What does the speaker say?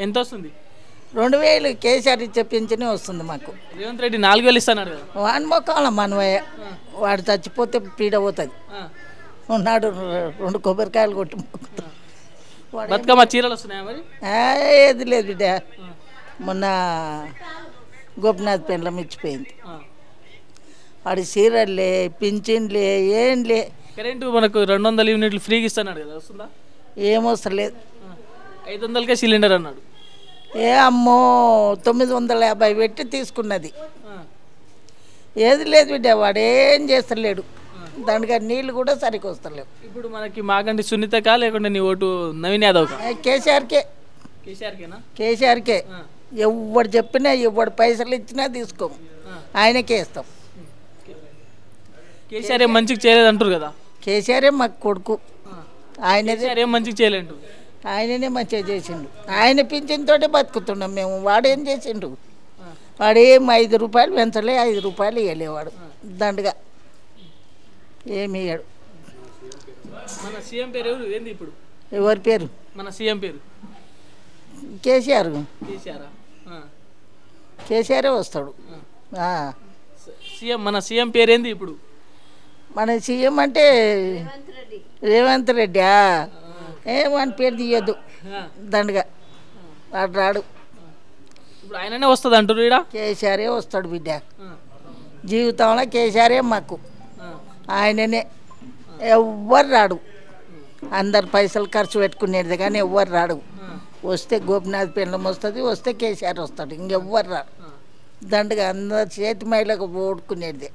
ఎంత వస్తుంది? 2000 కేసీఆర్ ఇచ్చే పింఛనే వస్తుంది మాకు. రేవంత్ రెడ్డి 4000 ఇస్తున్నాడు కదా. వాని మొక్కల మనవయ్య వాడు చచ్చిపోతే పీడ పోతుంది. ఉన్నాడు 2 కొబ్బరికాయలు కొట్టి మొక్కుతాడు. బతుకమ్మ చీరలు వస్తున్నాయా మరి? ఏది లేదు బిడ్డ. మొన్న గోపినాథ్ పెండ్లం ఇచ్చిపోయింది. వాడి చీరలే పింఛన్లే ఏం లే. కరెంటు మనకు 200 యూనిట్లు ఫ్రీగా ఇస్తున్నాడు కదా, వస్తుందా? ఏమొస్తలేదు. 500కే సిలిండర్ అన్నాడు. ఏ అమ్మో 950 పెట్టి తీసుకున్నది. ఏది లేదు బిడ్డ. వాడు ఏం చేస్తలేడు. దానికి నీళ్ళు కూడా సరిగ్గా వస్తలేవు. ఇప్పుడు మనకి మాగంటి సునీతకా లేకుంటే నీ ఓటు నవీన్ యాదవ్? కేసీఆర్కే. కేసీఆర్కేనా? కేసీఆర్కే. ఎవడు చెప్పినా ఎవడు పైసలు ఇచ్చినా తీసుకోము, ఆయనకే ఇస్తాం. కేసీఆర్ ఏం మంచిగా చేయలేదు అంటారు కదా. కేసీఆరే మాకు కొడుకు. ఆయనదే ఏం మంచిగా చేయలేండు. ఆయననే మంచిగా చేసిండు. ఆయన పింఛన్తోటే బతుకుతున్నాం మేము. వాడేం చేసిండు? వాడేం 5 రూపాయలు పెంచలే, 5 రూపాయలు ఇవ్వలేవాడు. దండగా ఏమి ఇయ్యాడు. మన సీఎం పేరు ఏంది ఇప్పుడు? ఎవరి పేరు? మన సీఎం పేరు కేసీఆర్. కేసీఆరే వస్తాడు. సీఎం మన సీఎం పేరు ఏంది ఇప్పుడు? మన సీఎం అంటే రేవంత్ రెడ్డి. ఏమని పేరు తీయొద్దు. దండగా వాడు రాడు. ఇప్పుడు ఆయననే వస్తుంది అంటారు. ఇక్కడ కేసీఆరే వస్తాడు బిడ్డ. జీవితంలో కేసీఆరే మాకు. ఆయననే. ఎవ్వరు రాడు. అందరు పైసలు ఖర్చు పెట్టుకునేది కానీ ఎవ్వరు రాడు. వస్తే గోపినాథ్ పెండ్లం వస్తుంది, వస్తే కేసీఆర్ వస్తాడు. ఇంకెవ్వరు రాడు. దండగా అందరు చేతి మైలకు ఓడుకునేది.